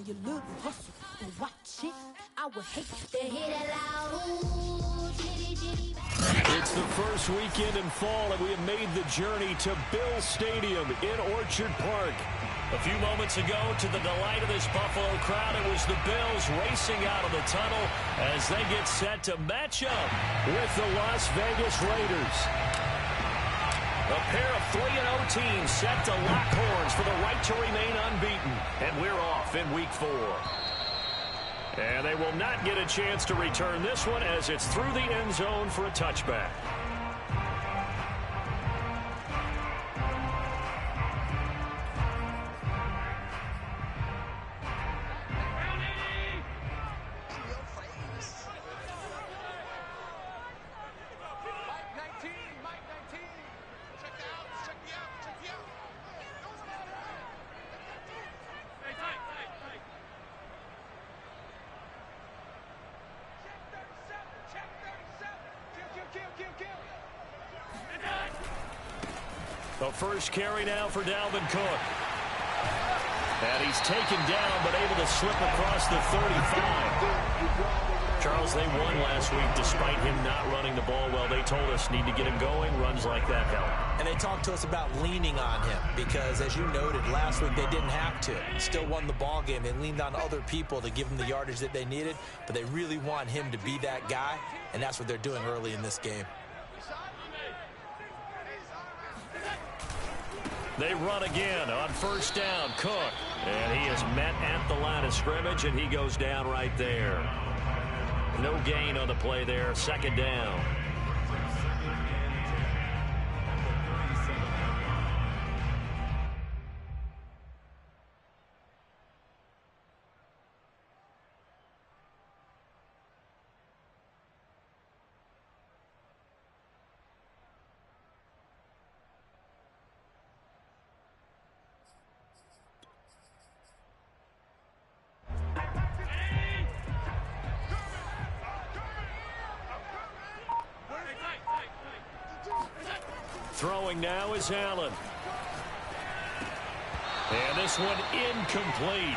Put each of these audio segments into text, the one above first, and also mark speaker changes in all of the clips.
Speaker 1: your little hustle and watch it. I would hate to hear that loud.
Speaker 2: It's the first weekend in fall, and we have made the journey to Bill Stadium in Orchard Park. A few moments ago, to the delight of this Buffalo crowd, it was the Bills racing out of the tunnel as they get set to match up with the Las Vegas Raiders. A pair of 3-0 teams set to lock horns for the right to remain unbeaten. And we're off in Week 4. And they will not get a chance to return this one as it's through the end zone for a touchback. The first carry now for Dalvin Cook. And he's taken down, but able to slip across the 35. Charles, they won last week despite him not running the ball well. They told us need to get him going. Runs like that help.
Speaker 3: And they talked to us about leaning on him because, as you noted, last week they didn't have to. Still won the ball game. They leaned on other people to give them the yardage that they needed, but they really want him to be that guy, and that's what they're doing early in this game.
Speaker 2: They run again on first down. Cook. And he is met at the line of scrimmage, and he goes down right there. No gain on the play there. Second down. Throwing now is Allen. And this one incomplete.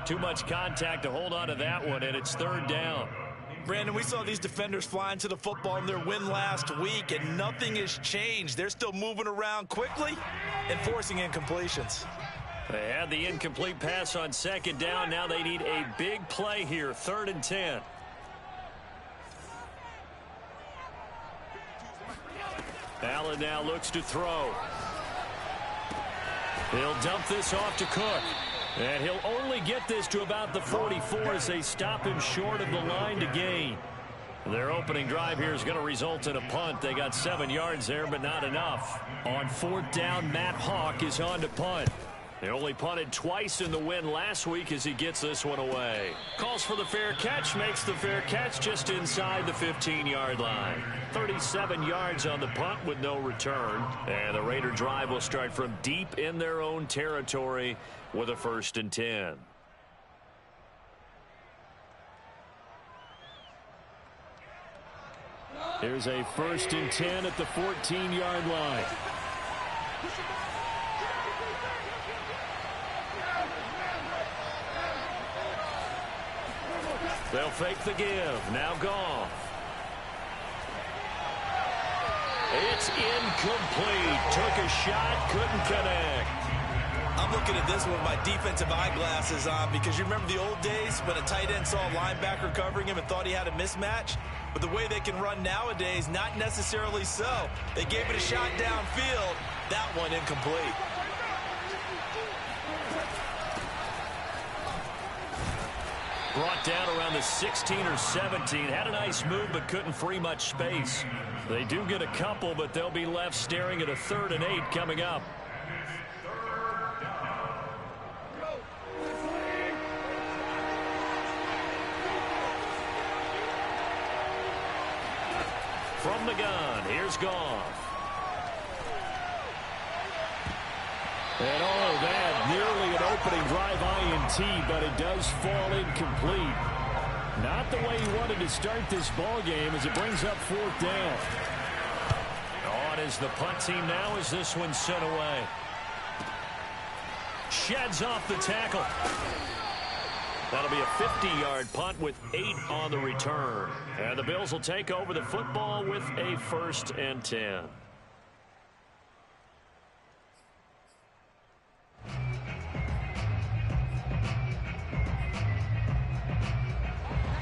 Speaker 2: Too much contact to hold on to that one, and it's third down.
Speaker 3: Brandon, we saw these defenders flying to the football in their win last week, and nothing has changed. They're still moving around quickly and forcing incompletions.
Speaker 2: They had the incomplete pass on second down. Now they need a big play here, 3rd and 10. Allen now looks to throw. He'll dump this off to Cook. And he'll only get this to about the 44 as they stop him short of the line to gain. Their opening drive here is going to result in a punt. They got 7 yards there, but not enough. On 4th down, Matt Hawk is on to punt. They only punted twice in the win last week as he gets this one away. Calls for the fair catch, makes the fair catch just inside the 15-yard line. 37 yards on the punt with no return. And the Raider drive will start from deep in their own territory with a 1st and 10. Here's a 1st and 10 at the 14-yard line. They'll fake the give. Now Goff. It's incomplete. Took a shot, couldn't connect.
Speaker 3: I'm looking at this one with my defensive eyeglasses on because you remember the old days when a tight end saw a linebacker covering him and thought he had a mismatch? But the way they can run nowadays, not necessarily so. They gave it a shot downfield. That one incomplete.
Speaker 2: Brought down around the 16 or 17. Had a nice move, but couldn't free much space. They do get a couple, but they'll be left staring at a 3rd and 8 coming up. From the gun, here's Goff. And all of that, nearly an opening drive INT, but it does fall incomplete. Not the way he wanted to start this ball game as it brings up 4th down. On is the punt team now as this one's sent away. Sheds off the tackle. That'll be a 50-yard punt with 8 on the return. And the Bills will take over the football with a 1st and 10.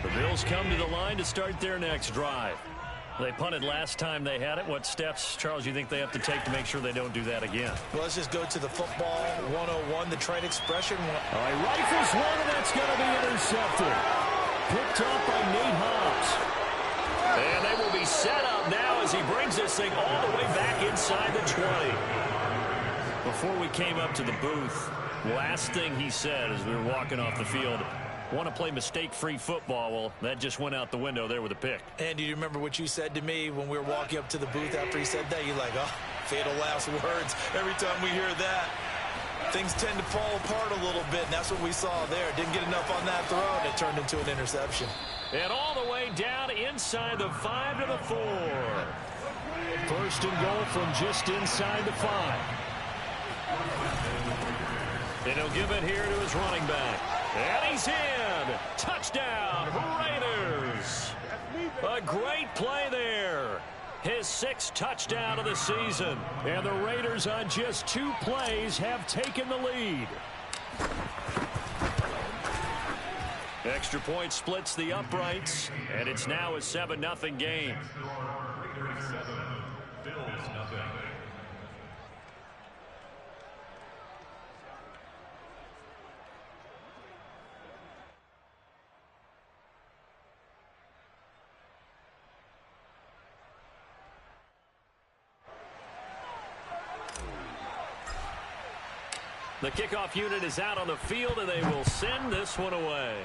Speaker 2: The Bills come to the line to start their next drive. They punted last time they had it. What steps, Charles, you think they have to take to make sure they don't do that again?
Speaker 3: Well, let's just go to the football 101, the trite expression.
Speaker 2: All right, rifles one, and that's going to be intercepted. Picked off by Nate Hobbs. And they will be set up now as he brings this thing all the way back inside the 20. Before we came up to the booth, last thing he said as we were walking off the field, want to play mistake-free football. Well, that just went out the window there with a pick.
Speaker 3: And do you remember what you said to me when we were walking up to the booth after he said that? You're like, oh, fatal last words. Every time we hear that, things tend to fall apart a little bit, and that's what we saw there. Didn't get enough on that throw, and it turned into an interception.
Speaker 2: And all the way down inside the 5 to the 4. 1st and goal from just inside the 5. And he'll give it here to his running back. And he's in. Touchdown, Raiders. A great play there. His 6th touchdown of the season. And the Raiders on just 2 plays have taken the lead. Extra point splits the uprights. And it's now a 7-0 game. The kickoff unit is out on the field, and they will send this one away.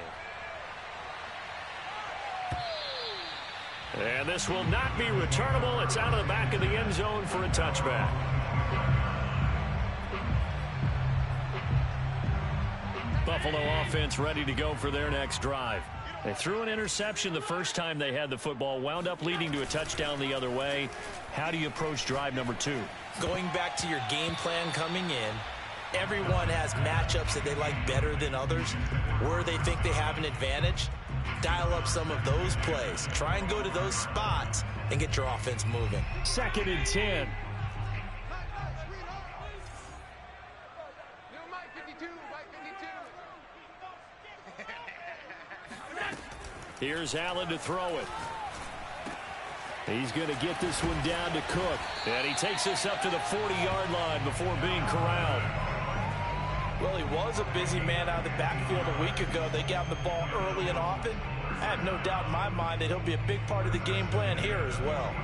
Speaker 2: And this will not be returnable. It's out of the back of the end zone for a touchback. Buffalo offense ready to go for their next drive. They threw an interception the first time they had the football, wound up leading to a touchdown the other way. How do you approach drive number 2?
Speaker 3: Going back to your game plan coming in, everyone has matchups that they like better than others. Where they think they have an advantage, dial up some of those plays. Try and go to those spots and get your offense moving.
Speaker 2: 2nd and 10. Here's Allen to throw it. He's going to get this one down to Cook. And he takes this up to the 40-yard line before being corralled.
Speaker 3: Well, he was a busy man out of the backfield a week ago. They got him the ball early and often. I have no doubt in my mind that he'll be a big part of the game plan here as well.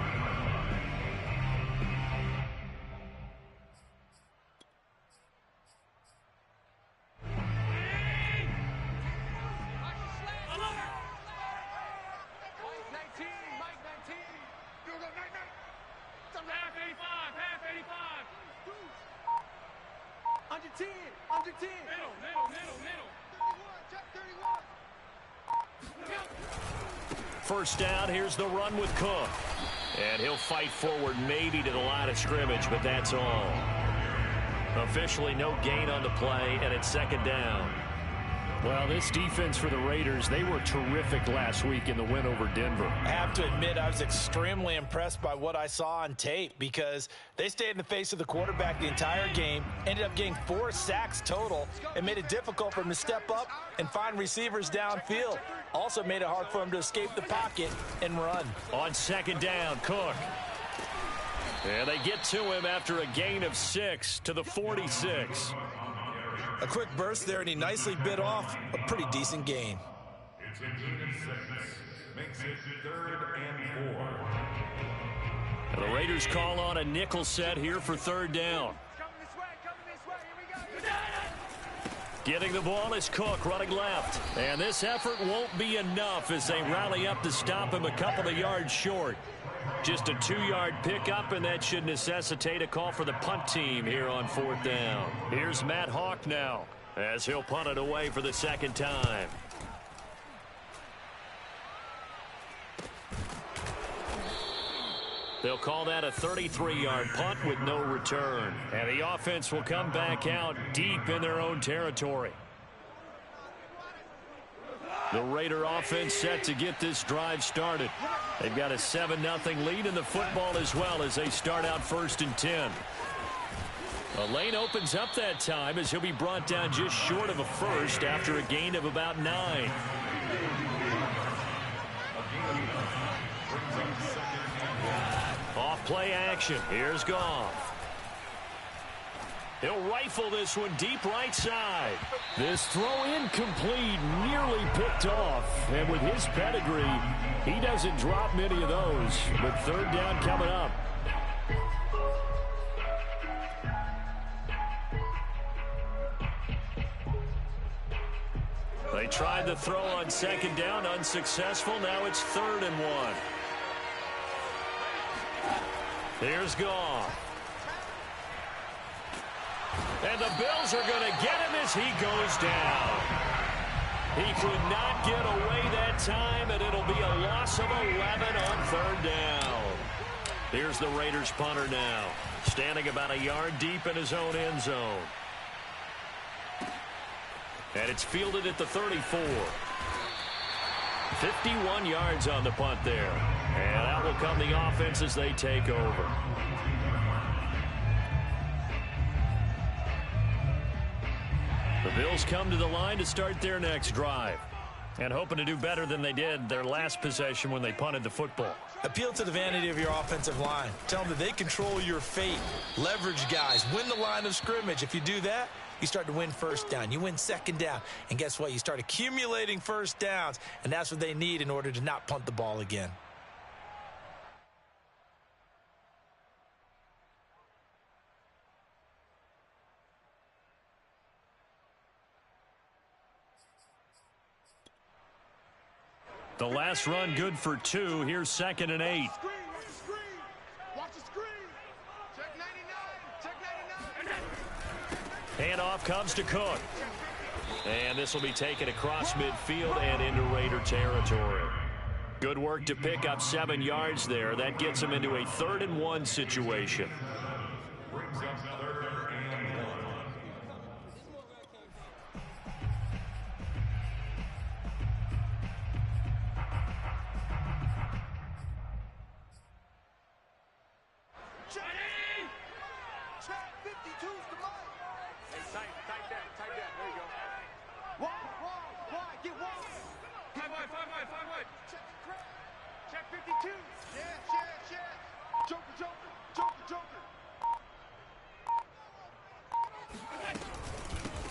Speaker 2: First down, here's the run with Cook. And he'll fight forward maybe to the line of scrimmage, but that's all. Officially no gain on the play, and it's 2nd down. Well, this defense for the Raiders, they were terrific last week in the win over Denver.
Speaker 3: I have to admit, I was extremely impressed by what I saw on tape because they stayed in the face of the quarterback the entire game, ended up getting 4 sacks total, and made it difficult for him to step up and find receivers downfield. Also made it hard for him to escape the pocket and run.
Speaker 2: On 2nd down, Cook. And they get to him after a gain of 6 to the 46.
Speaker 3: A quick burst there, and he nicely bit off a pretty decent gain.
Speaker 4: It's a gain of 6. Makes it 3rd and 4.
Speaker 2: And the Raiders call on a nickel set here for 3rd down. Getting the ball is Cook running left. And this effort won't be enough as they rally up to stop him a couple of yards short. Just a 2-yard pickup, and that should necessitate a call for the punt team here on 4th down. Here's Matt Hawk now as he'll punt it away for the 2nd time. They'll call that a 33-yard punt with no return. And the offense will come back out deep in their own territory. The Raider offense set to get this drive started. They've got a 7-0 lead in the football as well as they start out 1st and 10. A lane opens up that time as he'll be brought down just short of a first after a gain of about 9. Off play action. Here's Goff. He'll rifle this one deep right side. This throw incomplete, nearly picked off. And with his pedigree, he doesn't drop many of those. But 3rd down coming up. They tried the throw on 2nd down, unsuccessful. Now it's 3rd and 1. Here's Goff. And the Bills are going to get him as he goes down. He could not get away that time, and it'll be a loss of 11 on 3rd down. Here's the Raiders punter now, standing about a yard deep in his own end zone. And it's fielded at the 34. 51 yards on the punt there. And out will come the offense as they take over. The Bills come to the line to start their next drive. And hoping to do better than they did their last possession when they punted the football.
Speaker 3: Appeal to the vanity of your offensive line. Tell them that they control your fate. Leverage guys. Win the line of scrimmage. If you do that, you start to win 1st down. You win 2nd down. And guess what? You start accumulating 1st downs. And that's what they need in order to not punt the ball again.
Speaker 2: The last run good for 2. Here's 2nd and 8.
Speaker 5: Watch the screen. Check 99.
Speaker 2: Handoff comes to Cook. And this will be taken across midfield and into Raider territory. Good work to pick up 7 yards there. That gets him into a 3rd and 1 situation.
Speaker 4: Brings up 3rd and 1.
Speaker 5: Check 52's the mic. Hey, tight that. There you go. Why? Get wide. 5 wide. Check the crowd. Check 52. Yeah. Joker.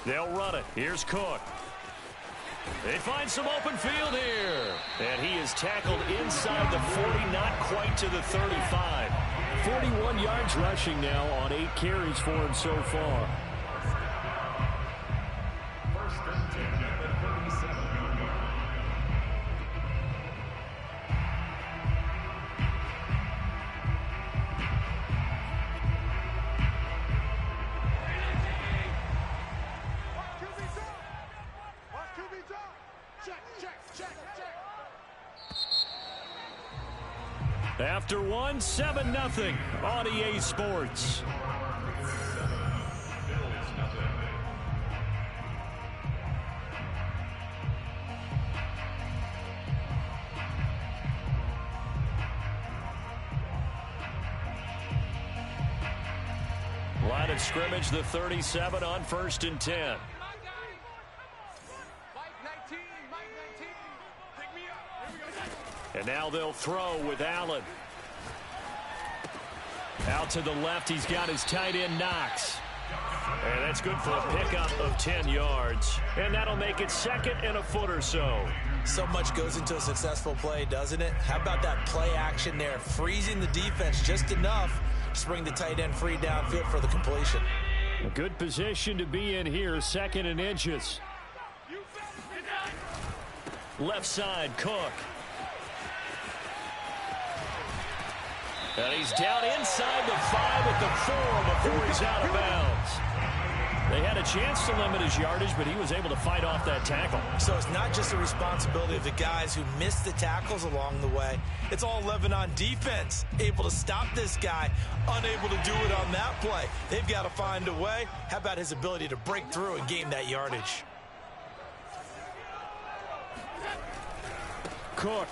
Speaker 2: They'll run it. Here's Cook. They find some open field here. And he is tackled inside the 40, not quite to the 35. 41 yards rushing now on 8 carries for him so far.
Speaker 4: 1st and 10 at the 37-yard line.
Speaker 5: Watch QB's up. Check.
Speaker 2: After 1, 7-0 on EA Sports. Line of scrimmage, the 37 on 1st and 10. And now they'll throw with Allen. Out to the left, he's got his tight end Knox. And that's good for a pickup of 10 yards. And that'll make it 2nd and a foot or so.
Speaker 3: So much goes into a successful play, doesn't it? How about that play action there? Freezing the defense just enough to bring the tight end free downfield for the completion.
Speaker 2: A good position to be in here, 2nd and inches. Left side, Cook. And he's down inside the 5 at the 4 before he's out of bounds. They had a chance to limit his yardage, but he was able to fight off that tackle.
Speaker 3: So it's not just the responsibility of the guys who missed the tackles along the way. It's all 11 on defense. Able to stop this guy, unable to do it on that play. They've got to find a way. How about his ability to break through and gain that yardage?
Speaker 2: Cook.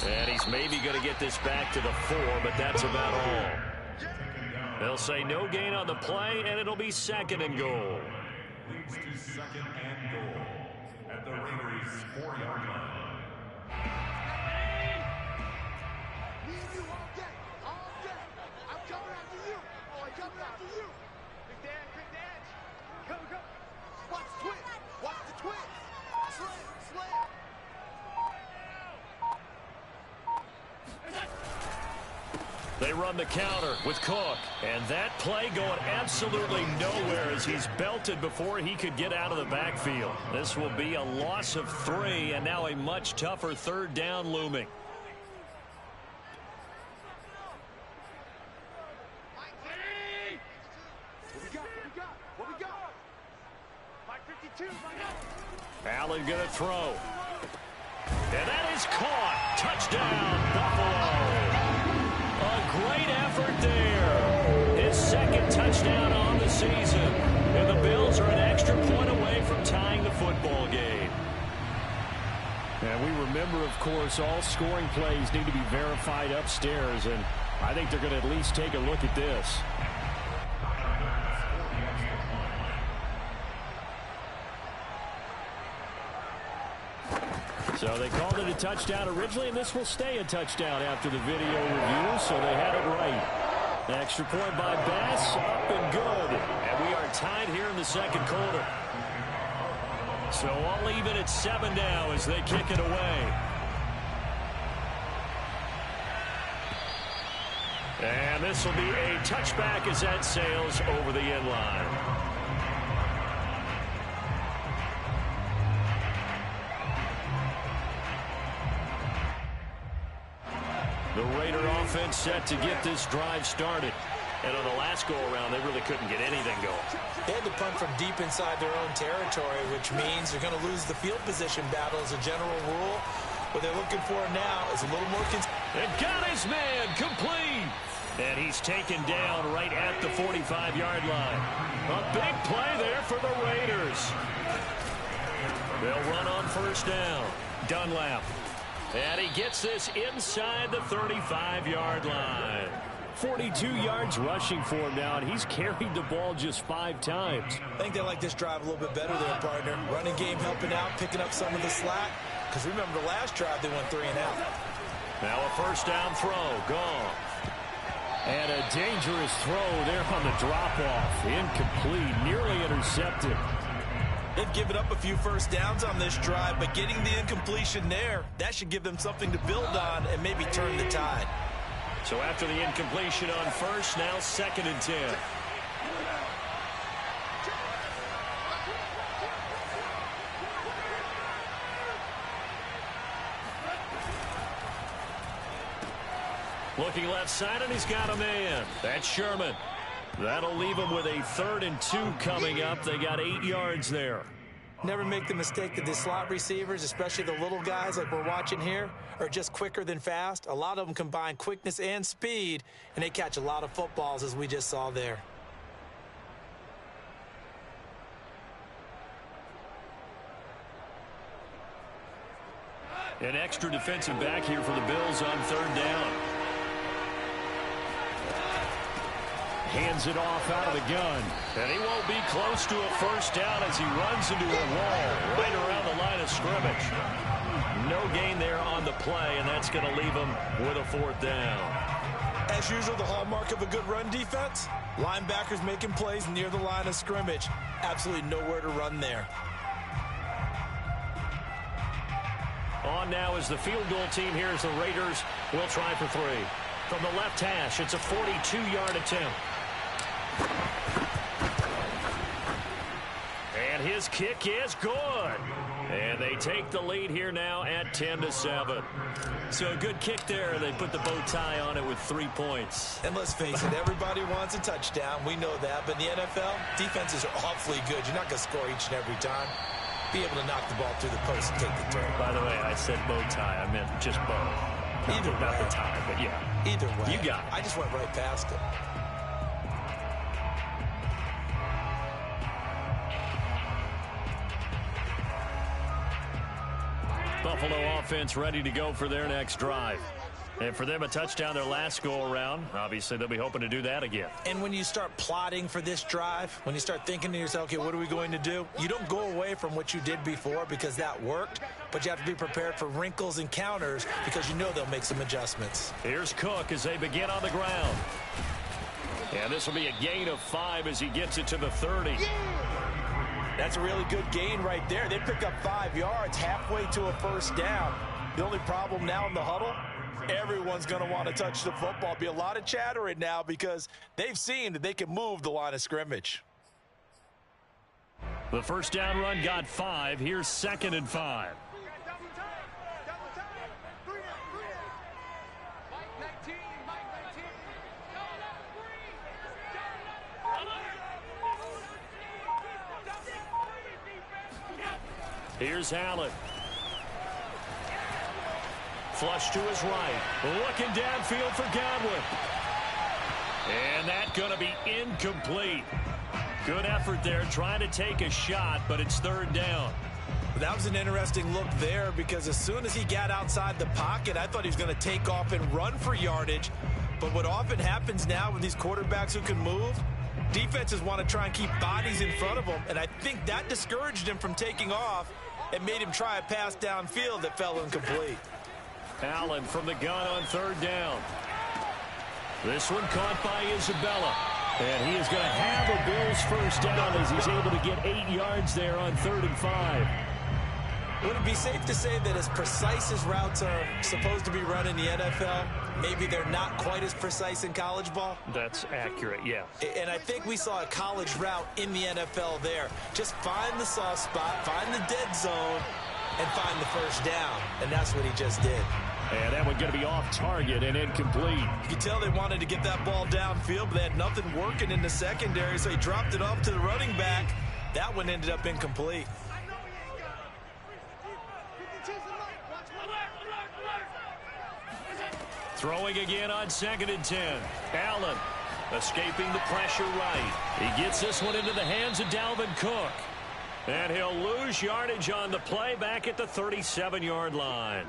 Speaker 2: And he's maybe going to get this back to the 4, but that's about all. They'll say no gain on the play, and it'll be 2nd and goal.
Speaker 4: Leads to 2nd and goal at the Raiders' 4-yard line.
Speaker 5: Me and you all day. All day. I'm coming after you. I'm coming after you. Big dad. Go, go. Watch the twist. Watch the twist. Slam.
Speaker 2: They run the counter with Cook. And that play going absolutely nowhere as he's belted before he could get out of the backfield. This will be a loss of 3, and now a much tougher 3rd down looming.
Speaker 5: What we got? Mike 52.
Speaker 2: Allen going to throw. And that is caught. Touchdown, Buffalo. A great effort there. His 2nd touchdown on the season. And the Bills are an extra point away from tying the football game. And we remember, of course, all scoring plays need to be verified upstairs. And I think they're going to at least take a look at this. So they called it a touchdown originally, and this will stay a touchdown after the video review, so they had it right. An extra point by Bass, up and good. And we are tied here in the 2nd quarter. So all even at 7 now as they kick it away. And this will be a touchback as that sails over the end line. The Raider offense set to get this drive started. And on the last go-around, they really couldn't get anything going.
Speaker 3: They had to punt from deep inside their own territory, which means they're going to lose the field position battle as a general rule. What they're looking for now is a little more...
Speaker 2: And got his man complete. And he's taken down right at the 45-yard line. A big play there for the Raiders. They'll run on 1st down. Dunlap. And he gets this inside the 35-yard line. 42 yards rushing for him now, and he's carried the ball just 5 times.
Speaker 3: I think they like this drive a little bit better there, partner. Running game helping out, picking up some of the slack. Because remember the last drive, they went 3 and out.
Speaker 2: Now a 1st down throw, gone. And a dangerous throw there on the drop-off. Incomplete, nearly intercepted.
Speaker 3: They've given up a few 1st downs on this drive, but getting the incompletion there, that should give them something to build on and maybe turn the tide.
Speaker 2: So after the incompletion on 1st, now 2nd and 10. Looking left side, and he's got a man. That's Sherman. That'll leave him with a 3rd and 2 coming up. They got 8 yards there.
Speaker 3: Never make the mistake that the slot receivers, especially the little guys like we're watching here, are just quicker than fast. A lot of them combine quickness and speed, and they catch a lot of footballs, as we just saw there.
Speaker 2: An extra defensive back here for the Bills on 3rd down. Hands it off out of the gun. And he won't be close to a 1st down as he runs into a wall right around the line of scrimmage. No gain there on the play, and that's going to leave him with a 4th down.
Speaker 3: As usual, the hallmark of a good run defense, linebackers making plays near the line of scrimmage. Absolutely nowhere to run there.
Speaker 2: On now is the field goal team here as the Raiders will try for 3. From the left hash, it's a 42-yard attempt. And his kick is good. And they take the lead here now at 10-7. So a good kick there. They put the bow tie on it with 3 points.
Speaker 3: And let's face it, everybody wants a touchdown. We know that. But in the NFL, defenses are awfully good. You're not going to score each and every time. Be able to knock the ball through the post and take the turn.
Speaker 2: By the way, I said bow tie. I meant just bow.
Speaker 3: Either
Speaker 2: not
Speaker 3: way.
Speaker 2: the tie, but yeah.
Speaker 3: Either way.
Speaker 2: You got it.
Speaker 3: I just went right past it.
Speaker 2: Buffalo offense ready to go for their next drive. And for them, a touchdown their last go-around. Obviously, they'll be hoping to do that again.
Speaker 3: And when you start plotting for this drive, when you start thinking to yourself, okay, what are we going to do? You don't go away from what you did before because that worked, but you have to be prepared for wrinkles and counters because you know they'll make some adjustments.
Speaker 2: Here's Cook as they begin on the ground. And this will be a gain of 5 as he gets it to the 30.
Speaker 3: That's a really good gain right there. They pick up 5 yards halfway to a first down. The only problem now in the huddle, everyone's going to want to touch the football. Be a lot of chattering now because they've seen that they can move the line of scrimmage.
Speaker 2: The first down run got 5. Here's 2nd and 5. Here's Allen. Flush to his right. Looking downfield for Godwin. And that's going to be incomplete. Good effort there trying to take a shot, but it's 3rd down.
Speaker 3: That was an interesting look there because as soon as he got outside the pocket, I thought he was going to take off and run for yardage. But what often happens now with these quarterbacks who can move, defenses want to try and keep bodies in front of them, and I think that discouraged him from taking off and made him try a pass downfield that fell incomplete.
Speaker 2: Allen from the gun on 3rd down. This one caught by Isabella. And he is going to have a Bills first down as he's able to get 8 yards there on 3rd and 5.
Speaker 3: Would it be safe to say that as precise as routes are supposed to be run in the NFL, maybe they're not quite as precise in college ball?
Speaker 2: That's accurate, yeah.
Speaker 3: And I think we saw a college route in the NFL there. Just find the soft spot, find the dead zone, and find the first down. And that's what he just did.
Speaker 2: And that one going to be off target and incomplete.
Speaker 3: You could tell they wanted to get that ball downfield, but they had nothing working in the secondary, so he dropped it off to the running back. That one ended up incomplete.
Speaker 2: Throwing again on 2nd and 10. Allen escaping the pressure right. He gets this one into the hands of Dalvin Cook. And he'll lose yardage on the play back at the 37-yard line.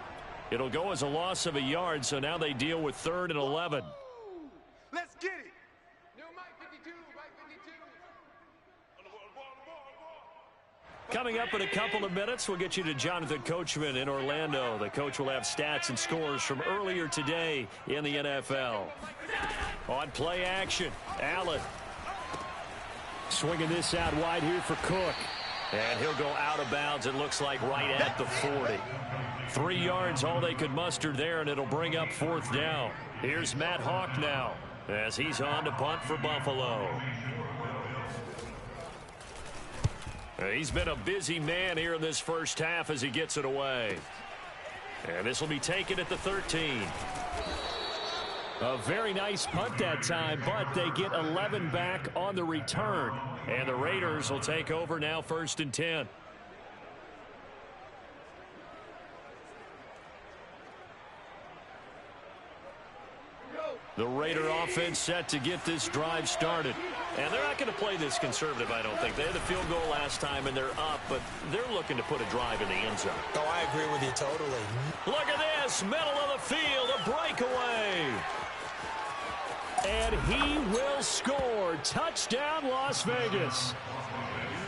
Speaker 2: It'll go as a loss of a yard, so now they deal with 3rd and 11.
Speaker 5: Let's get it.
Speaker 2: Coming up in a couple of minutes, we'll get you to Jonathan Coachman in Orlando. The coach will have stats and scores from earlier today in the NFL. On play action, Allen. Swinging this out wide here for Cook. And he'll go out of bounds, it looks like, right at the 40. 3 yards, all they could muster there, and it'll bring up 4th down. Here's Matt Hawk now as he's on to punt for Buffalo. He's been a busy man here in this first half as he gets it away. And this will be taken at the 13. A very nice punt that time, but they get 11 back on the return. And the Raiders will take over now 1st and 10. The Raider offense set to get this drive started. And they're not going to play this conservative, I don't think. They had the field goal last time, and they're up, but they're looking to put a drive in the end zone.
Speaker 3: Oh, I agree with you totally.
Speaker 2: Look at this, middle of the field, a breakaway. And he will score. Touchdown, Las Vegas.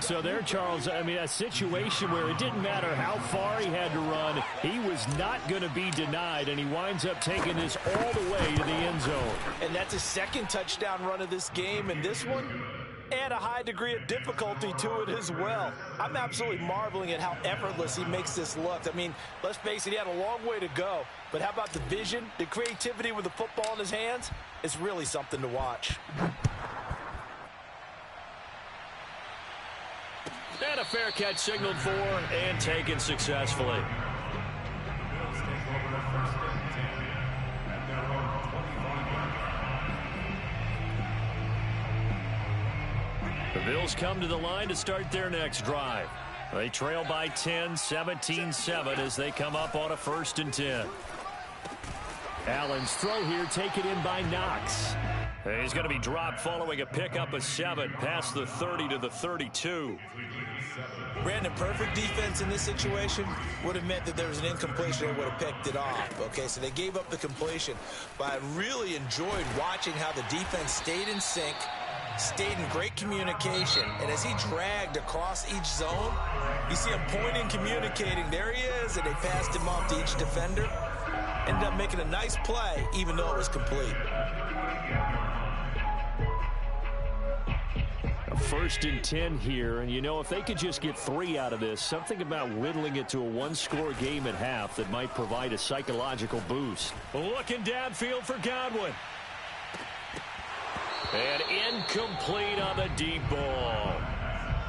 Speaker 2: So there, Charles, I mean, a situation where it didn't matter how far he had to run, he was not going to be denied, and he winds up taking this all the way to the end zone.
Speaker 3: And that's his 2nd touchdown run of this game, and this one, and a high degree of difficulty to it as well. I'm absolutely marveling at how effortless he makes this look. I mean, let's face it, he had a long way to go, but how about the vision, the creativity with the football in his hands? It's really something to watch.
Speaker 2: And a fair catch signaled for and taken successfully. The Bills come to the line to start their next drive. They trail by 10, 17-7 as they come up on a 1st and 10. Allen's throw here taken in by Knox. He's going to be dropped following a pickup of 7 past the 30 to the 32.
Speaker 3: Brandon, perfect defense in this situation would have meant that there was an incompletion. They would have picked it off. Okay, so they gave up the completion. But I really enjoyed watching how the defense stayed in sync, stayed in great communication. And as he dragged across each zone, you see him pointing, communicating. There he is, and they passed him off to each defender. Ended up making a nice play, even though it was complete.
Speaker 2: A 1st and 10 here, and you know, if they could just get 3 out of this, something about whittling it to a one-score game at half that might provide a psychological boost. Looking downfield for Godwin. And incomplete on the deep ball.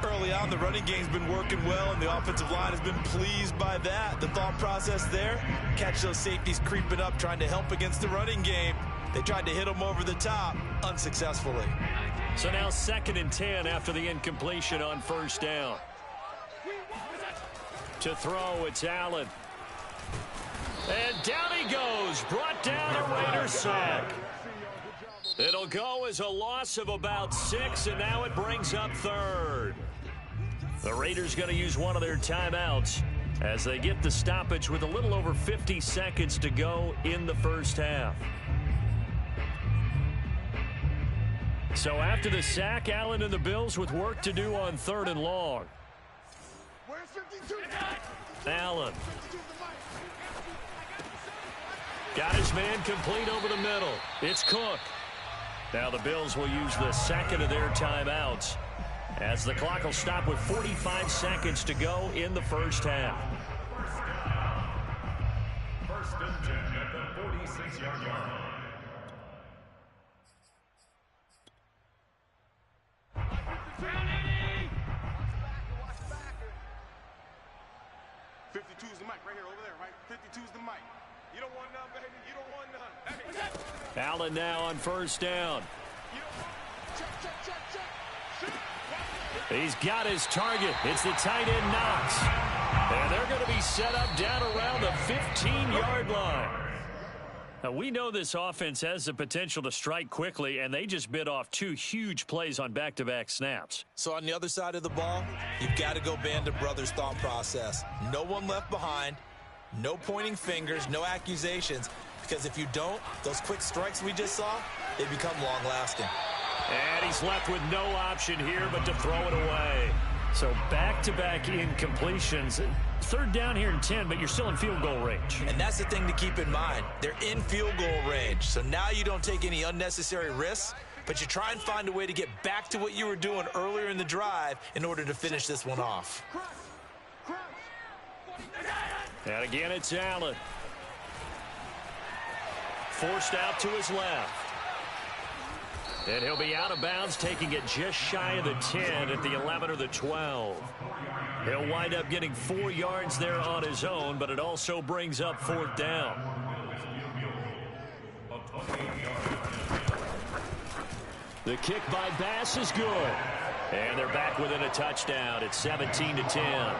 Speaker 3: Early on, the running game's been working well, and the offensive line has been pleased by that. The thought process there, catch those safeties creeping up, trying to help against the running game. They tried to hit them over the top, unsuccessfully.
Speaker 2: So now 2nd and 10 after the incompletion on 1st down. To throw, it's Allen. And down he goes, brought down a Raider sack. It'll go as a loss of about 6, and now it brings up 3rd. The Raiders going to use one of their timeouts as they get the stoppage with a little over 50 seconds to go in the first half. So after the sack, Allen and the Bills with work to do on 3rd and long. Allen. Got his man complete over the middle. It's Cook. Now the Bills will use the 2nd of their timeouts as the clock will stop with 45 seconds to go in the first half.
Speaker 4: 1st and 10 at the 46-yard line.
Speaker 2: Allen now on 1st down. He's got his target. It's the tight end Knox. And they're going to be set up down around the 15-yard line. Now, we know this offense has the potential to strike quickly, and they just bit off 2 huge plays on back-to-back snaps.
Speaker 3: So on the other side of the ball, you've got to go Band of Brothers thought process. No one left behind, no pointing fingers, no accusations. Because if you don't, those quick strikes we just saw, they become long-lasting.
Speaker 2: And he's left with no option here but to throw it away. So back-to-back incompletions. 3rd down here and 10, but you're still in field goal range.
Speaker 3: And that's the thing to keep in mind. They're in field goal range. So now you don't take any unnecessary risks, but you try and find a way to get back to what you were doing earlier in the drive in order to finish this one off.
Speaker 2: And again, it's Allen. Forced out to his left. And he'll be out of bounds, taking it just shy of the 10 at the 11 or the 12. He'll wind up getting 4 yards there on his own, but it also brings up 4th down. The kick by Bass is good. And they're back within a touchdown. It's 17-10.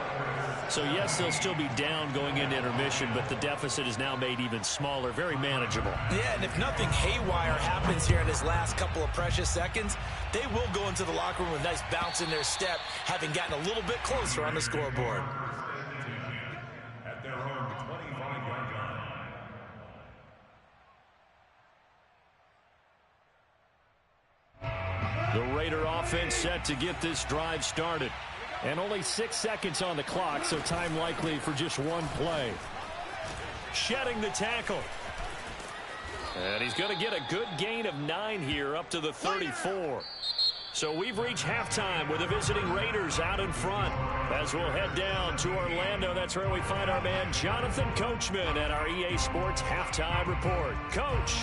Speaker 2: So, yes, they'll still be down going into intermission, but the deficit is now made even smaller, very manageable.
Speaker 3: Yeah, and if nothing haywire happens here in his last couple of precious seconds, they will go into the locker room with a nice bounce in their step, having gotten a little bit closer on the scoreboard.
Speaker 4: At their own 25-yard line.
Speaker 2: The Raider offense set to get this drive started. And only 6 seconds on the clock, so time likely for just one play. Shedding the tackle. And he's going to get a good gain of 9 here up to the 34. So we've reached halftime with the visiting Raiders out in front. As we'll head down to Orlando, that's where we find our man Jonathan Coachman at our EA Sports Halftime Report. Coach.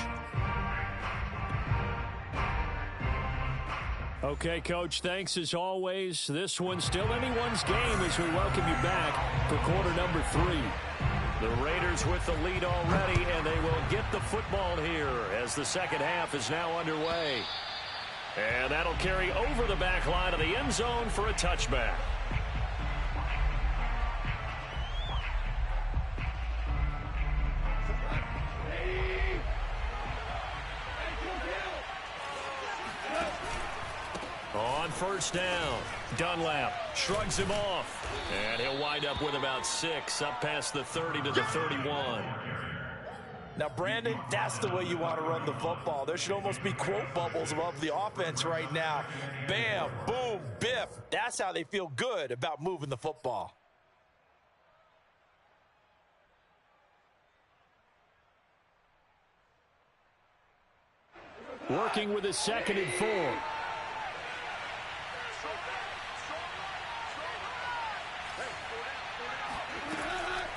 Speaker 2: Okay, Coach, thanks as always. This one's still anyone's game as we welcome you back for quarter number 3. The Raiders with the lead already, and they will get the football here as the second half is now underway. And that'll carry over the back line of the end zone for a touchback. On first down, Dunlap shrugs him off. And he'll wind up with about 6 up past the 30 to the 31.
Speaker 3: Now, Brandon, that's the way you want to run the football. There should almost be quote bubbles above the offense right now. Bam, boom, biff. That's how they feel good about moving the football.
Speaker 2: Working with a 2nd and 4.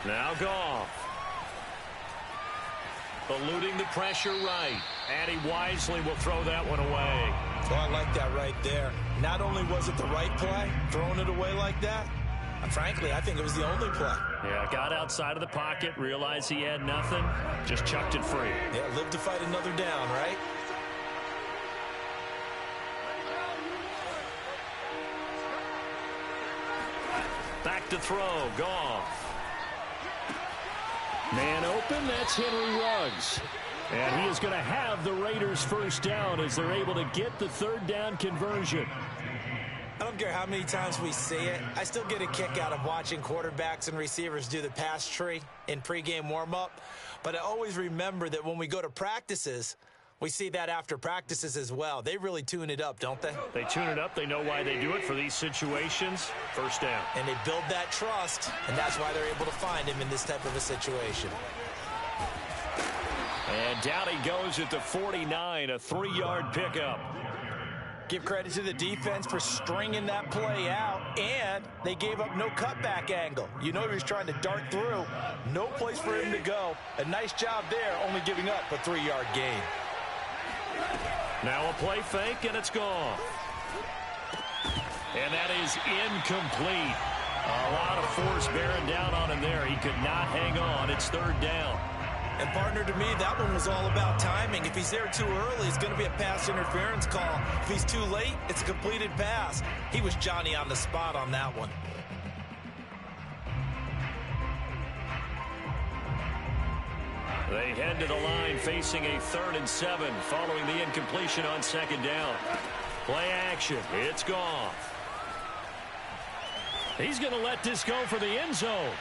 Speaker 2: Now Goff. Eluding the pressure right. And he wisely will throw that one away.
Speaker 3: Oh, I like that right there. Not only was it the right play, throwing it away like that, frankly, I think it was the only play.
Speaker 2: Yeah, got outside of the pocket, realized he had nothing, just chucked it free.
Speaker 3: Yeah, live to fight another down, right?
Speaker 2: Back to throw, Goff. Man open, that's Henry Ruggs. And he is going to have the Raiders first down as they're able to get the 3rd down conversion.
Speaker 3: I don't care how many times we see it. I still get a kick out of watching quarterbacks and receivers do the pass tree in pregame warm-up. But I always remember that when we go to practices, we see that after practices as well. They really tune it up, don't they?
Speaker 2: They tune it up. They know why they do it for these situations. First down.
Speaker 3: And they build that trust, and that's why they're able to find him in this type of a situation.
Speaker 2: And down he goes at the 49, a 3-yard pickup.
Speaker 3: Give credit to the defense for stringing that play out, and they gave up no cutback angle. You know he was trying to dart through. No place for him to go. A nice job there, only giving up a 3-yard gain.
Speaker 2: Now a play fake, and it's gone. And that is incomplete. A lot of force bearing down on him there. He could not hang on. It's 3rd down.
Speaker 3: And, partner, to me, that one was all about timing. If he's there too early, it's going to be a pass interference call. If he's too late, it's a completed pass. He was Johnny on the spot on that one.
Speaker 2: They head to the line facing a 3rd and 7 following the incompletion on 2nd down. Play action. It's Goff. He's going to let this go for the end zone.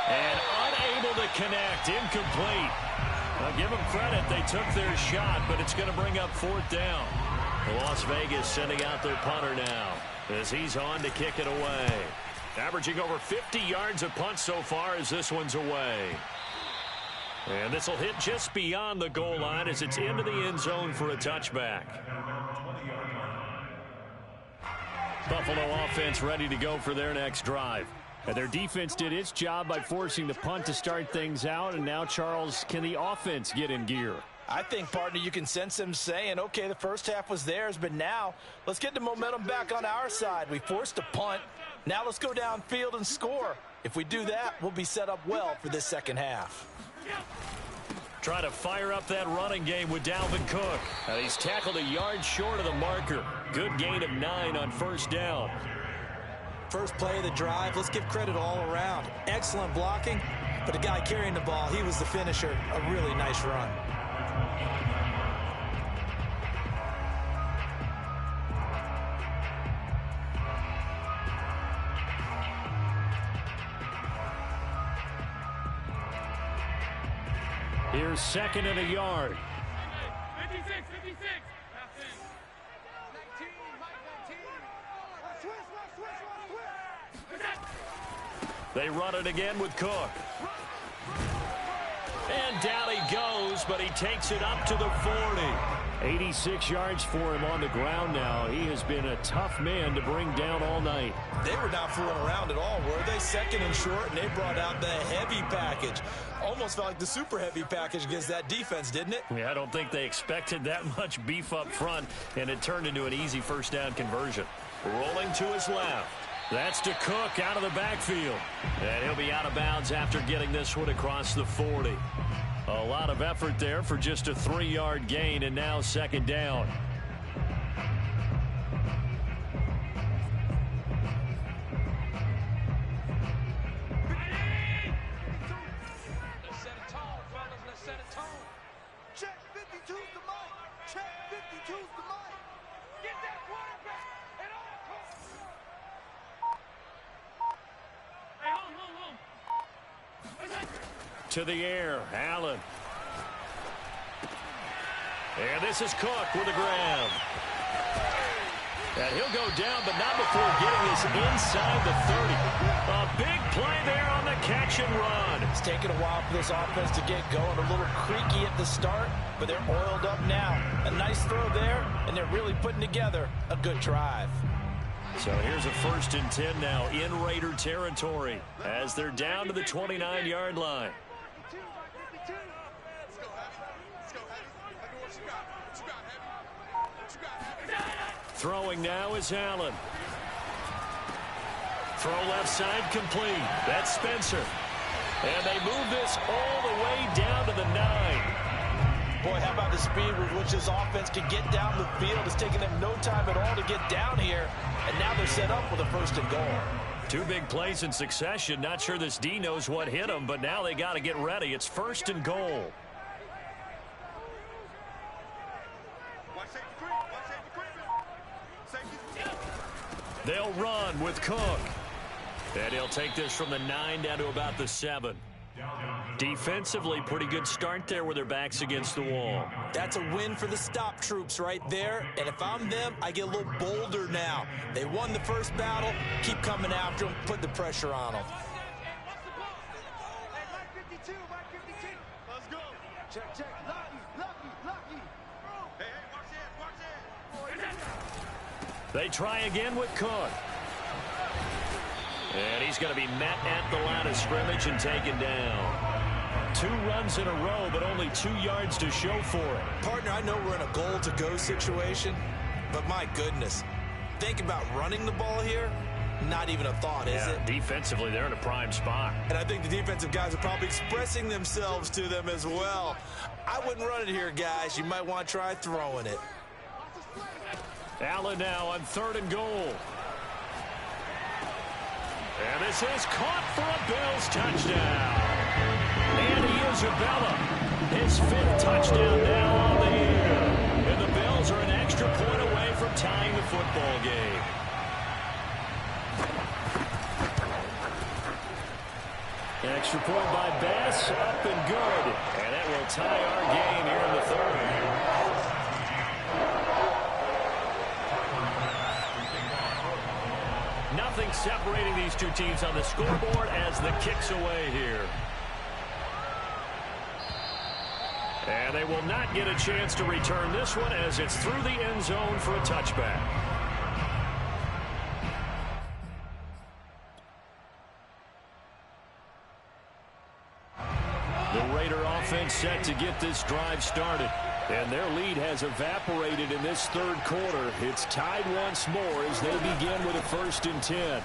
Speaker 2: And unable to connect. Incomplete. Now give them credit. They took their shot, but it's going to bring up 4th down. Las Vegas sending out their punter now as he's on to kick it away. Averaging over 50 yards a punt so far as this one's away. And this will hit just beyond the goal line as it's into the end zone for a touchback. Buffalo offense ready to go for their next drive. And their defense did its job by forcing the punt to start things out. And now, Charles, can the offense get in gear?
Speaker 3: I think, partner, you can sense him saying, okay, the first half was theirs, but now let's get the momentum back on our side. We forced a punt. Now let's go downfield and score. If we do that, we'll be set up well for this second half.
Speaker 2: Try to fire up that running game with Dalvin Cook. And he's tackled a yard short of the marker. Good gain of 9 on first down.
Speaker 3: First play of the drive, let's give credit all around. Excellent blocking, but the guy carrying the ball, he was the finisher. A really nice run.
Speaker 2: Here's 2nd and a yard.
Speaker 5: 56, 56.
Speaker 2: They run it again with Cook. And down he goes, but he takes it up to the 40. 86 yards for him on the ground now. He has been a tough man to bring down all night.
Speaker 3: They were not fooling around at all, were they? 2nd and short, and they brought out the heavy package. Almost felt like the super heavy package against that defense, didn't it?
Speaker 2: Yeah, I don't think they expected that much beef up front, and it turned into an easy first down conversion. Rolling to his left. That's to Cook out of the backfield. And he'll be out of bounds after getting this one across the 40. A lot of effort there for just a 3-yard gain, and now 2nd down.
Speaker 5: Let's set a tone, fellas. Let's set a tone. Check 52's the mic. Check 52's the mic. Get
Speaker 2: To the air, Allen. And this is Cook with a grab. And he'll go down, but not before getting this inside the 30. A big play there on the catch and run.
Speaker 3: It's taken a while for this offense to get going. A little creaky at the start, but they're oiled up now. A nice throw there, and they're really putting together a good drive.
Speaker 2: So here's a 1st and 10 now in Raider territory as they're down to the 29-yard line. Throwing now is Allen. Throw left side complete. That's Spencer. And they move this all the way down to the 9.
Speaker 3: Boy, how about the speed with which this offense can get down the field? It's taking them no time at all to get down here. And now they're set up with a 1st and goal.
Speaker 2: 2 big plays in succession. Not sure this D knows what hit them, but now they got to get ready. It's 1st and goal. They'll run with Cook. And he'll take this from the 9 down to about the 7. Defensively, pretty good start there with their backs against the wall.
Speaker 3: That's a win for the stop troops right there. And if I'm them, I get a little bolder now. They won the first battle. Keep coming after them. Put the pressure on them.
Speaker 5: Let's go. Check. Lucky. Hey, watch this.
Speaker 2: They try again with Cook. And he's going to be met at the line of scrimmage and taken down. 2 runs in a row, but only 2 yards to show for it.
Speaker 3: Partner, I know we're in a goal-to-go situation, but my goodness, think about running the ball here. Not even a thought, is it?
Speaker 2: Defensively, they're in a prime spot.
Speaker 3: And I think the defensive guys are probably expressing themselves to them as well. I wouldn't run it here, guys. You might want to try throwing it.
Speaker 2: Allen now on 3rd and goal. And this is caught for a Bills touchdown. Andy Isabella, his 5th touchdown now on the year. And the Bills are an extra point away from tying the football game. Extra point by Bass, up and good. And that will tie our game here in the 3rd. Nothing separating these 2 teams on the scoreboard as the kick's away here. And they will not get a chance to return this one as it's through the end zone for a touchback. The Raider offense set to get this drive started. And their lead has evaporated in this 3rd quarter. It's tied once more as they begin with a 1st and 10.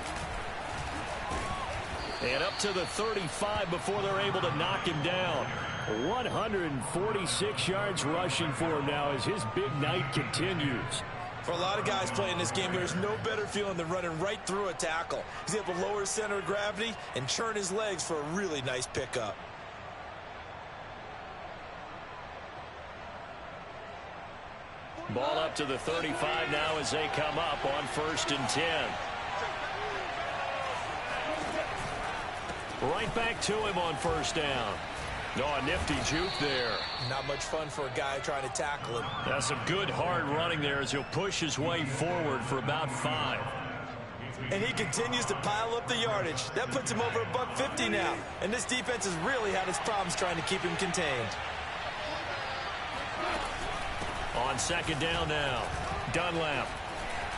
Speaker 2: And up to the 35 before they're able to knock him down. 146 yards rushing for him now as his big night continues.
Speaker 3: For a lot of guys playing this game, there's no better feeling than running right through a tackle. He's able to lower his center of gravity and churn his legs for a really nice pickup.
Speaker 2: Ball up to the 35 now as they come up on 1st and 10. Right back to him on 1st down. Oh, a nifty juke there.
Speaker 3: Not much fun for a guy trying to tackle him.
Speaker 2: That's some good hard running there as he'll push his way forward for about 5.
Speaker 3: And he continues to pile up the yardage. That puts him over $150 now. And this defense has really had its problems trying to keep him contained.
Speaker 2: On 2nd down now, Dunlap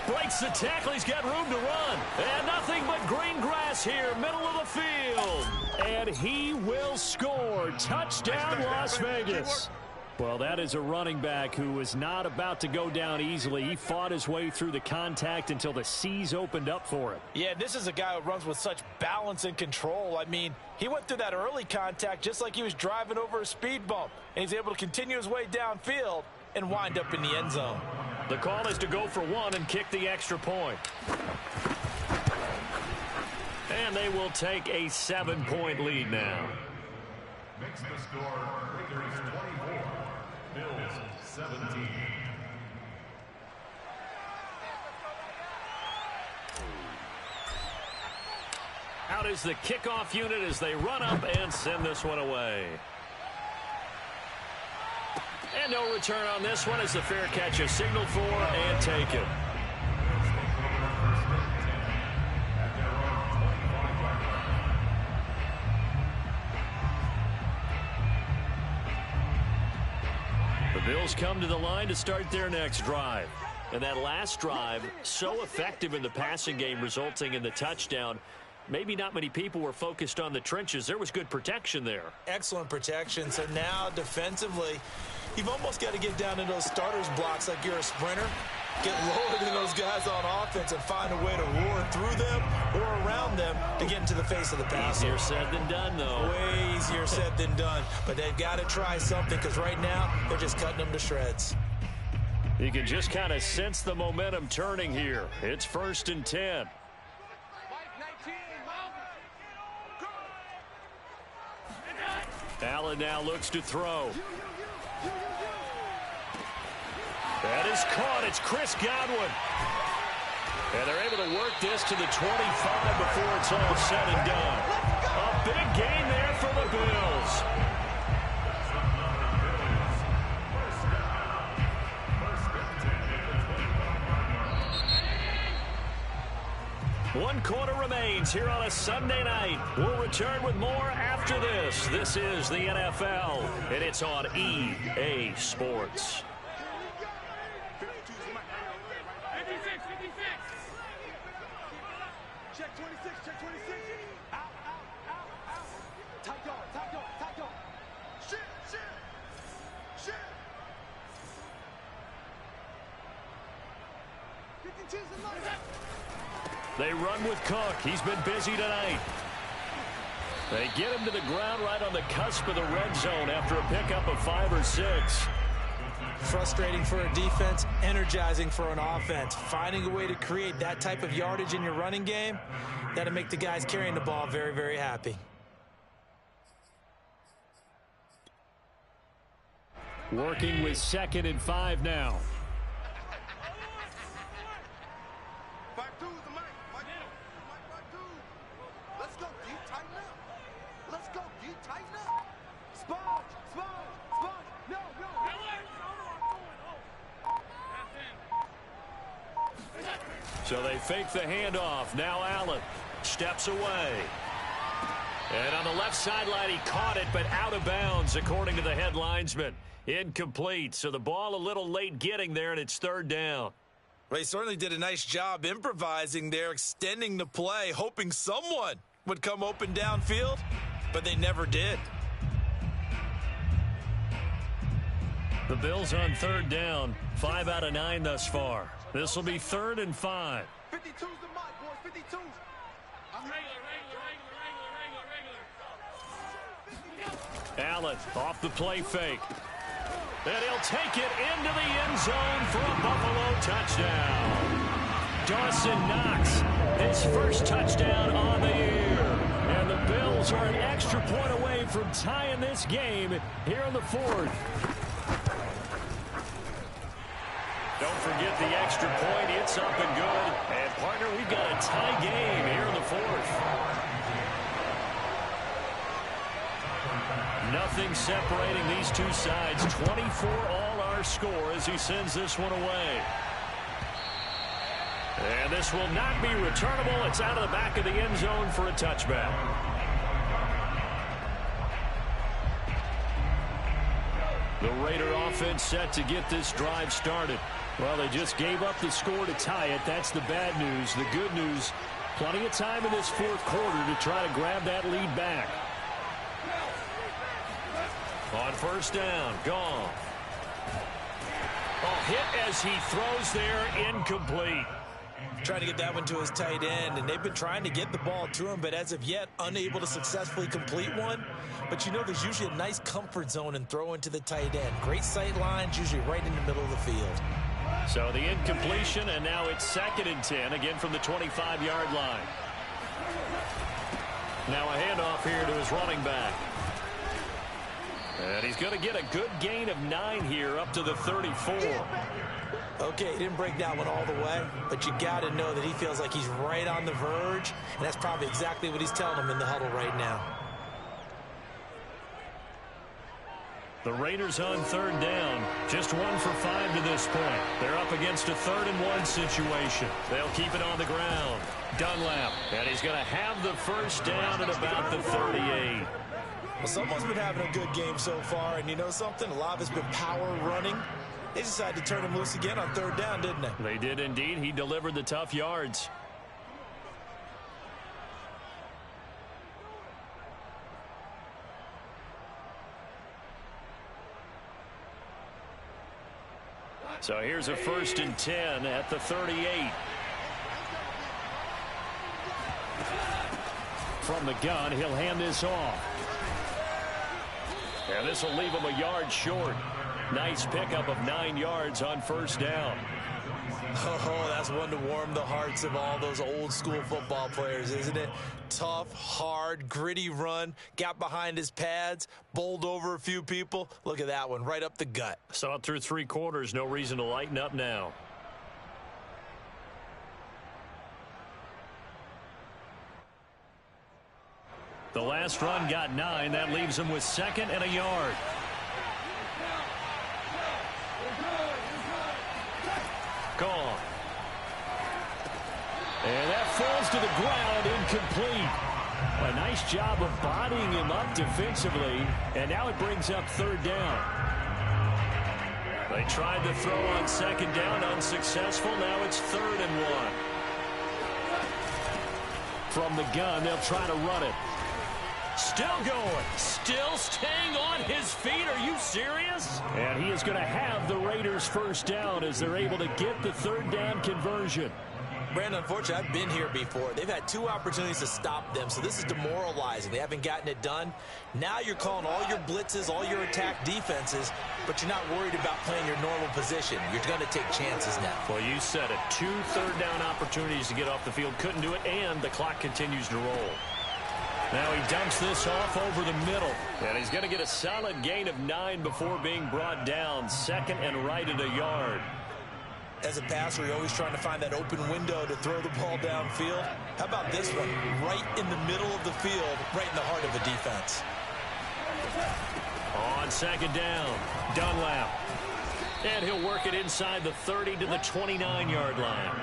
Speaker 2: breaks the tackle. He's got room to run. And nothing but green grass here, middle of the field. And he will score. Touchdown, Las Vegas. Well, that is a running back who was not about to go down easily. He fought his way through the contact until the seas opened up for him.
Speaker 3: Yeah, this is a guy who runs with such balance and control. I mean, he went through that early contact just like he was driving over a speed bump. And he's able to continue his way downfield and wind up in the end zone.
Speaker 2: The call is to go for 1 and kick the extra point. And they will take a 7-point lead now.
Speaker 4: Makes the score Raiders 24, Bills 17.
Speaker 2: Out is the kickoff unit as they run up and send this one away. And no return on this one as the fair catch is signaled for and taken. The Bills come to the line to start their next drive. And that last drive, so effective in the passing game, resulting in the touchdown. Maybe not many people were focused on the trenches. There was good protection there.
Speaker 3: Excellent protection. So now defensively, you've almost got to get down in those starters blocks like you're a sprinter. Get lower than those guys on offense and find a way to roar through them or around them to get into the face of the passer.
Speaker 2: Easier said than done, though.
Speaker 3: Way easier said than done. But they've got to try something because right now they're just cutting them to shreds.
Speaker 2: You can just kind of sense the momentum turning here. It's 1st and 10. Allen now looks to throw. That is caught. It's Chris Godwin. And they're able to work this to the 25 before it's all said and done. A big gain there for the Bills. One quarter remains here on a Sunday night. We'll return with more after this. This is the NFL, and it's on EA Sports.
Speaker 5: Check 26, check 26. Out, out, out, out. Tight dog, tight dog, tight dog. Shit, shit, shit. 52's in line.
Speaker 2: They run with Cook. He's been busy tonight. They get him to the ground right on the cusp of the red zone after a pickup of 5 or 6.
Speaker 3: Frustrating for a defense, energizing for an offense. Finding a way to create that type of yardage in your running game, that'll make the guys carrying the ball very, very happy.
Speaker 2: Working with 2nd and 5 now.
Speaker 5: Let's go, deep, tighten up. Let's go, deep, tighten up. Sponge, sponge, sponge. No, no.
Speaker 2: So they fake the handoff. Now Allen steps away. And on the left sideline, he caught it, but out of bounds, according to the head linesman. Incomplete. So the ball a little late getting there, and it's 3rd down.
Speaker 3: Well, he certainly did a nice job improvising there, extending the play, hoping someone would come open downfield, but they never did.
Speaker 2: The Bills on 3rd down, 5 out of 9 thus far. This will be 3rd and 5.
Speaker 5: 52's the mic, boys, 52's.
Speaker 2: Allen off the play fake. And he'll take it into the end zone for a Buffalo touchdown. Dawson Knox, his first touchdown on the year. And the Bills are an extra point away from tying this game here in the 4th. Don't forget the extra point. It's up and good. And, partner, we've got a tie game here in the 4th. Nothing separating these two sides. 24 all our score as he sends this one away. And this will not be returnable. It's out of the back of the end zone for a touchback. The Raider offense set to get this drive started. Well, they just gave up the score to tie it. That's the bad news. The good news, plenty of time in this 4th quarter to try to grab that lead back. On 1st down, gone. Oh, hit as he throws there, incomplete.
Speaker 3: Trying to get that one to his tight end, and they've been trying to get the ball to him, but as of yet, unable to successfully complete one. But you know there's usually a nice comfort zone and throw into the tight end. Great sight lines, usually right in the middle of the field.
Speaker 2: So the incompletion, and now it's 2nd and 10, again from the 25-yard line. Now a handoff here to his running back. And he's going to get a good gain of 9 here up to the 34.
Speaker 3: Okay, he didn't break that one all the way, but you got to know that he feels like he's right on the verge, and that's probably exactly what he's telling him in the huddle right now.
Speaker 2: The Raiders on 3rd down, just 1 for 5 to this point. They're up against a 3rd and 1 situation. They'll keep it on the ground. Dunlap, and he's going to have the first down at about the 38.
Speaker 3: Well, someone's been having a good game so far, and you know something? A lot of it's been power running. They decided to turn him loose again on 3rd down, didn't they?
Speaker 2: They did indeed. He delivered the tough yards. So here's a 1st and 10 at the 38. From the gun, he'll hand this off. And this will leave him a yard short. Nice pickup of 9 yards on 1st down.
Speaker 3: Oh, that's one to warm the hearts of all those old school football players, isn't it? Tough, hard, gritty run, got behind his pads, bowled over a few people. Look at that one, right up the gut.
Speaker 2: Saw it through 3 quarters, no reason to lighten up now. The last run got 9. That leaves him with 2nd and a yard. Gone. And that falls to the ground, incomplete. A nice job of bodying him up defensively, and now it brings up 3rd down. They tried to throw on 2nd down, unsuccessful. Now it's 3rd and 1. From the gun, they'll try to run it. Still going. Still staying on his feet. Are you serious? And he is going to have the Raiders' first down as they're able to get the 3rd down conversion.
Speaker 3: Brandon, unfortunately, I've been here before. They've had 2 opportunities to stop them, so this is demoralizing. They haven't gotten it done. Now you're calling all your blitzes, all your attack defenses, but you're not worried about playing your normal position. You're going to take chances now.
Speaker 2: Well, you said it. 2 third down opportunities to get off the field. Couldn't do it, and the clock continues to roll. Now he dumps this off over the middle. And he's going to get a solid gain of 9 before being brought down. 2nd and right at a yard.
Speaker 3: As a passer, you're always trying to find that open window to throw the ball downfield. How about this one? Right in the middle of the field, right in the heart of the defense.
Speaker 2: On 2nd down, Dunlap. And he'll work it inside the 30 to the 29-yard line.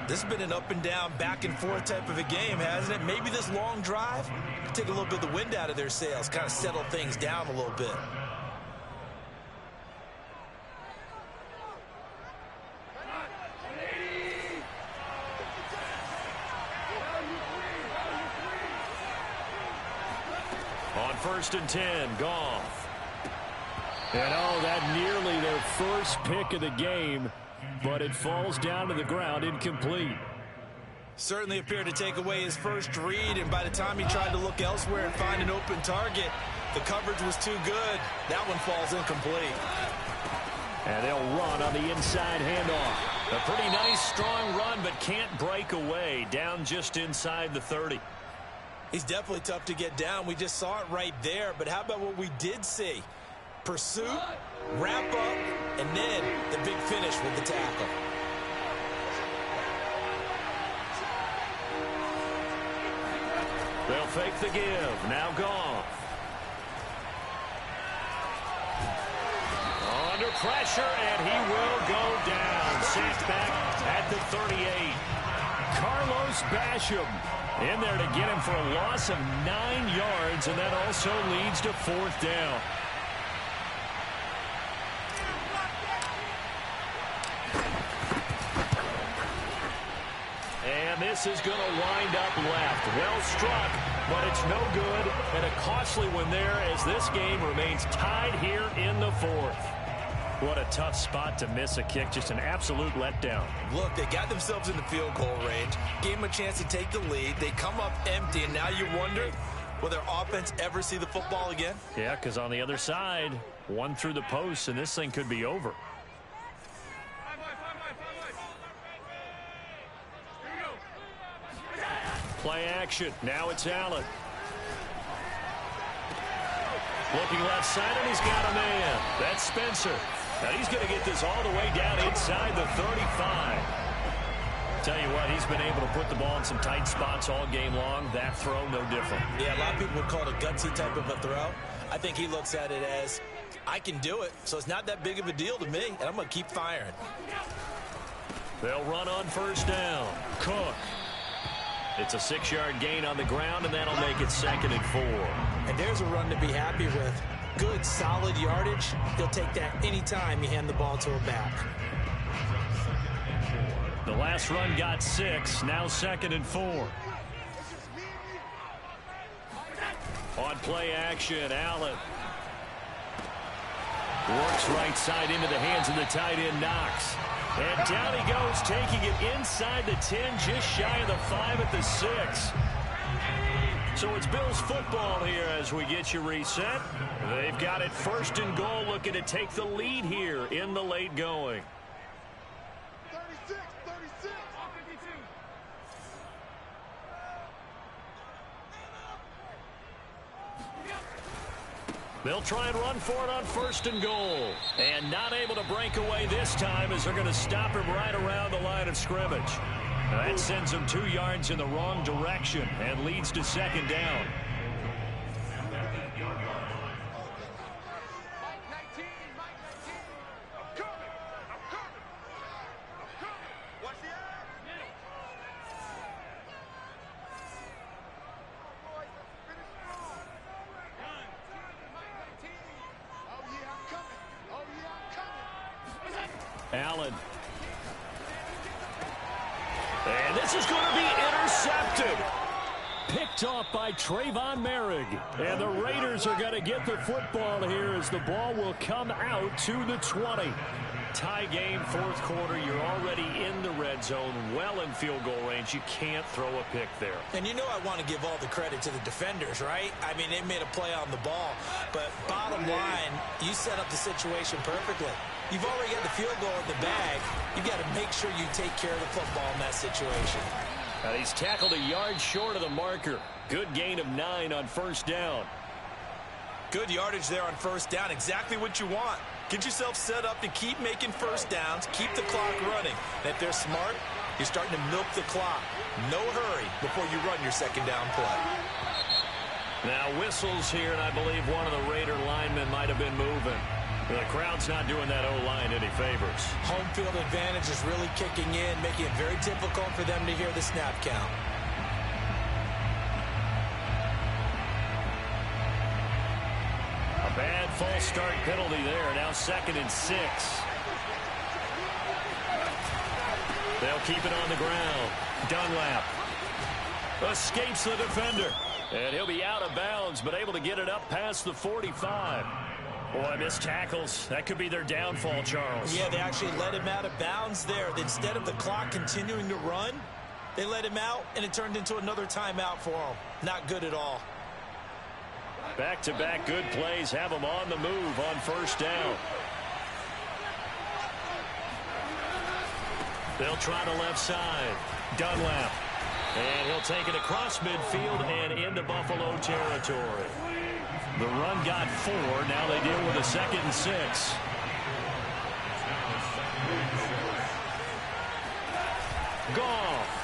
Speaker 3: This has been an up and down, back and forth type of a game, hasn't it? Maybe this long drive could take a little bit of the wind out of their sails, kind of settle things down a little bit.
Speaker 2: On 1st and 10, Goff. And oh, that nearly their first pick of the game, but it falls down to the ground, incomplete.
Speaker 3: Certainly appeared to take away his first read, and by the time he tried to look elsewhere and find an open target, the coverage was too good. That one falls incomplete.
Speaker 2: And they'll run on the inside handoff. A pretty nice, strong run, but can't break away. Down just inside the 30.
Speaker 3: He's definitely tough to get down. We just saw it right there, but how about what we did see? Pursuit, wrap up, and then the big finish with the tackle.
Speaker 2: They'll fake the give. Now Goff. Under pressure, and he will go down. Sacked back at the 38. Carlos Basham in there to get him for a loss of 9 yards, and that also leads to 4th down. And this is going to wind up left. Well struck, but it's no good, and a costly one there as this game remains tied here in the 4th. What a tough spot to miss a kick. Just an absolute letdown.
Speaker 3: Look, they got themselves in the field goal range, gave them a chance to take the lead. They come up empty, and now you wonder, will their offense ever see the football again?
Speaker 2: Yeah, because on the other side, one through the post, and this thing could be over. Play action. Now it's Allen. Looking left side, and he's got a man. That's Spencer. Now he's going to get this all the way down inside the 35. Tell you what, he's been able to put the ball in some tight spots all game long. That throw, no different.
Speaker 3: Yeah, a lot of people would call it a gutsy type of a throw. I think he looks at it as, I can do it, so it's not that big of a deal to me, and I'm going to keep firing.
Speaker 2: They'll run on first down. Cook. It's a 6-yard gain on the ground, and that'll make it 2nd and 4.
Speaker 3: And there's a run to be happy with. Good, solid yardage. He'll take that anytime you hand the ball to a back.
Speaker 2: The last run got 6. Now 2nd and 4. On play action, Allen. Works right side into the hands of the tight end, Knox. And down he goes, taking it inside the 10, just shy of the 5 at the 6. So it's Bills football here as we get you reset. They've got it 1st and goal, looking to take the lead here in the late going.
Speaker 5: 36.
Speaker 2: They'll try and run for it on 1st and goal. And not able to break away this time as they're going to stop him right around the line of scrimmage. That sends him 2 yards in the wrong direction and leads to 2nd down. Allen. And this is going to be intercepted. Picked off by Trayvon Merrick. And the Raiders are going to get the football here as the ball will come out to the 20. Tie game, 4th quarter. You're already in the red zone, well in field goal range. You can't throw a pick there.
Speaker 3: And you know I want to give all the credit to the defenders, right? I mean, they made a play on the ball. But bottom line, you set up the situation perfectly. You've already got the field goal in the bag. You've got to make sure you take care of the football in that situation.
Speaker 2: He's tackled a yard short of the marker. Good gain of 9 on 1st down.
Speaker 3: Good yardage there on 1st down. Exactly what you want. Get yourself set up to keep making 1st downs, keep the clock running. And if they're smart, you're starting to milk the clock. No hurry before you run your 2nd down play.
Speaker 2: Now whistles here, and I believe one of the Raider linemen might have been moving. The crowd's not doing that O-line any favors.
Speaker 3: Home field advantage is really kicking in, making it very difficult for them to hear the snap count.
Speaker 2: A bad false start penalty there. Now 2nd and 6. They'll keep it on the ground. Dunlap escapes the defender. And he'll be out of bounds, but able to get it up past the 45. Boy, missed tackles. That could be their downfall, Charles.
Speaker 3: Yeah, they actually let him out of bounds there. Instead of the clock continuing to run, they let him out, and it turned into another timeout for him. Not good at all.
Speaker 2: Back-to-back good plays have him on the move on 1st down. They'll try the left side. Dunlap. And he'll take it across midfield and into Buffalo territory. The run got 4. Now they deal with a 2nd and 6. Goff.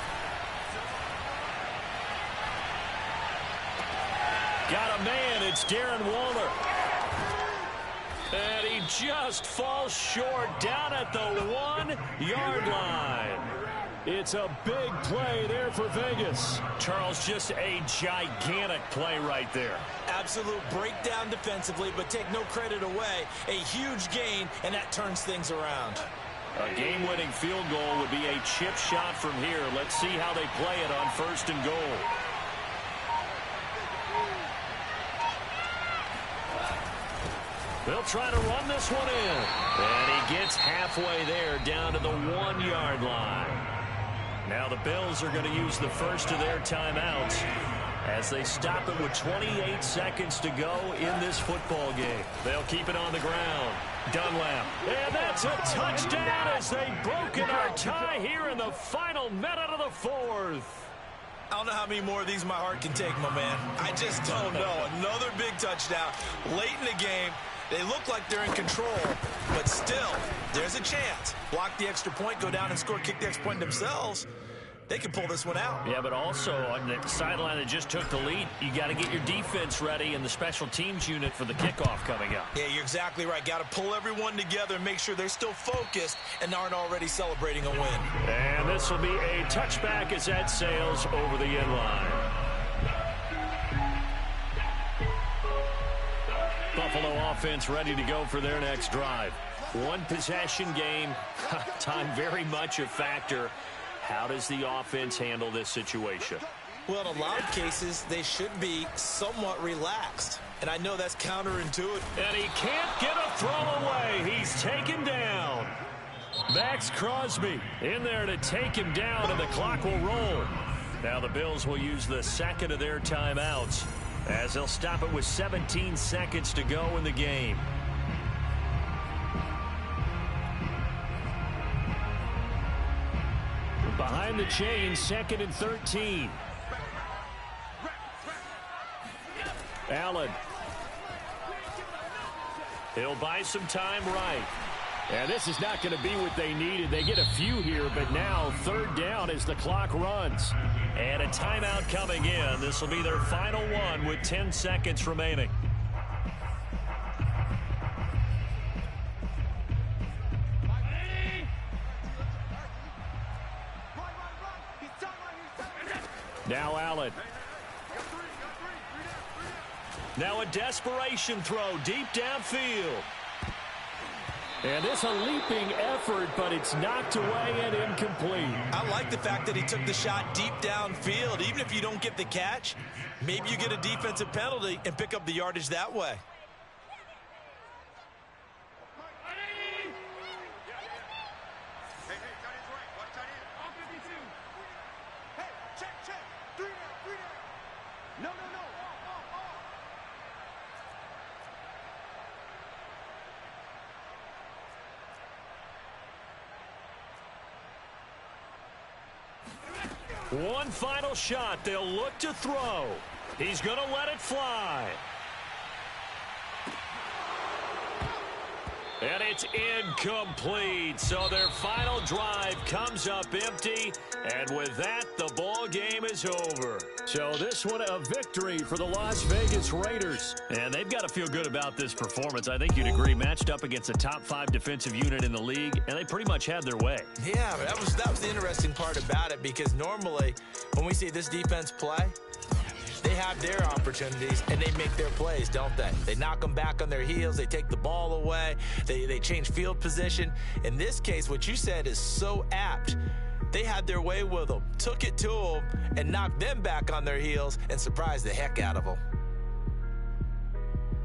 Speaker 2: Got a man. It's Darren Waller. And he just falls short down at the 1-yard line. It's a big play there for Vegas. Charles, just a gigantic play right there.
Speaker 3: Absolute breakdown defensively, but take no credit away. A huge gain, and that turns things around.
Speaker 2: A game-winning field goal would be a chip shot from here. Let's see how they play it on 1st and goal. They'll try to run this one in. And he gets halfway there down to the 1-yard line. Now the Bills are going to use the first of their timeouts as they stop it with 28 seconds to go in this football game. They'll keep it on the ground. Dunlap. And that's a touchdown as they've broken our tie here in the final minute of the 4th.
Speaker 3: I don't know how many more of these my heart can take, my man. I just don't know. Another big touchdown late in the game. They look like they're in control, but still, there's a chance. Block the extra point, go down and score, kick the extra point themselves. They can pull this one out.
Speaker 2: Yeah, but also on the sideline that just took the lead, you got to get your defense ready and the special teams unit for the kickoff coming up.
Speaker 3: Yeah, you're exactly right. Got to pull everyone together and make sure they're still focused and aren't already celebrating a win.
Speaker 2: And this will be a touchback as that sails over the end line. Buffalo offense ready to go for their next drive. One possession game, time very much a factor. How does the offense handle this situation?
Speaker 3: Well, in a lot of cases, they should be somewhat relaxed. And I know that's counterintuitive.
Speaker 2: And he can't get a throw away. He's taken down. Max Crosby in there to take him down, and the clock will roll. Now the Bills will use the second of their timeouts as they'll stop it with 17 seconds to go in the game. Behind the chain, 2nd and 13. Allen. He'll buy some time right. And this is not going to be what they needed. They get a few here, but now 3rd down as the clock runs. And a timeout coming in. This will be their final one with 10 seconds remaining. Now Allen. Now a desperation throw deep downfield. And this a leaping effort, but it's knocked away and incomplete.
Speaker 3: I like the fact that he took the shot deep downfield. Even if you don't get the catch, maybe you get a defensive penalty and pick up the yardage that way.
Speaker 2: One final shot. They'll look to throw. He's going to let it fly. And it's incomplete. So their final drive comes up empty. And with that, the ball game is over. So this one a victory for the Las Vegas Raiders. And they've got to feel good about this performance. I think you'd agree, matched up against a top 5 defensive unit in the league, and they pretty much had their way.
Speaker 3: Yeah, that was the interesting part about it, because normally when we see this defense play, they have their opportunities, and they make their plays, don't they? They knock them back on their heels. They take the ball away. They change field position. In this case, what you said is so apt. They had their way with them, took it to them, and knocked them back on their heels and surprised the heck out of them.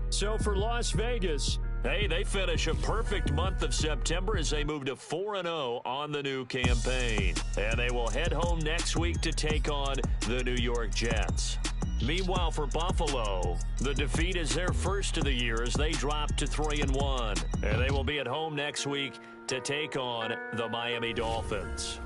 Speaker 2: So for Las Vegas, hey, they finish a perfect month of September as they move to 4-0 on the new campaign. And they will head home next week to take on the New York Jets. Meanwhile, for Buffalo, the defeat is their first of the year as they drop to 3-1. And they will be at home next week to take on the Miami Dolphins.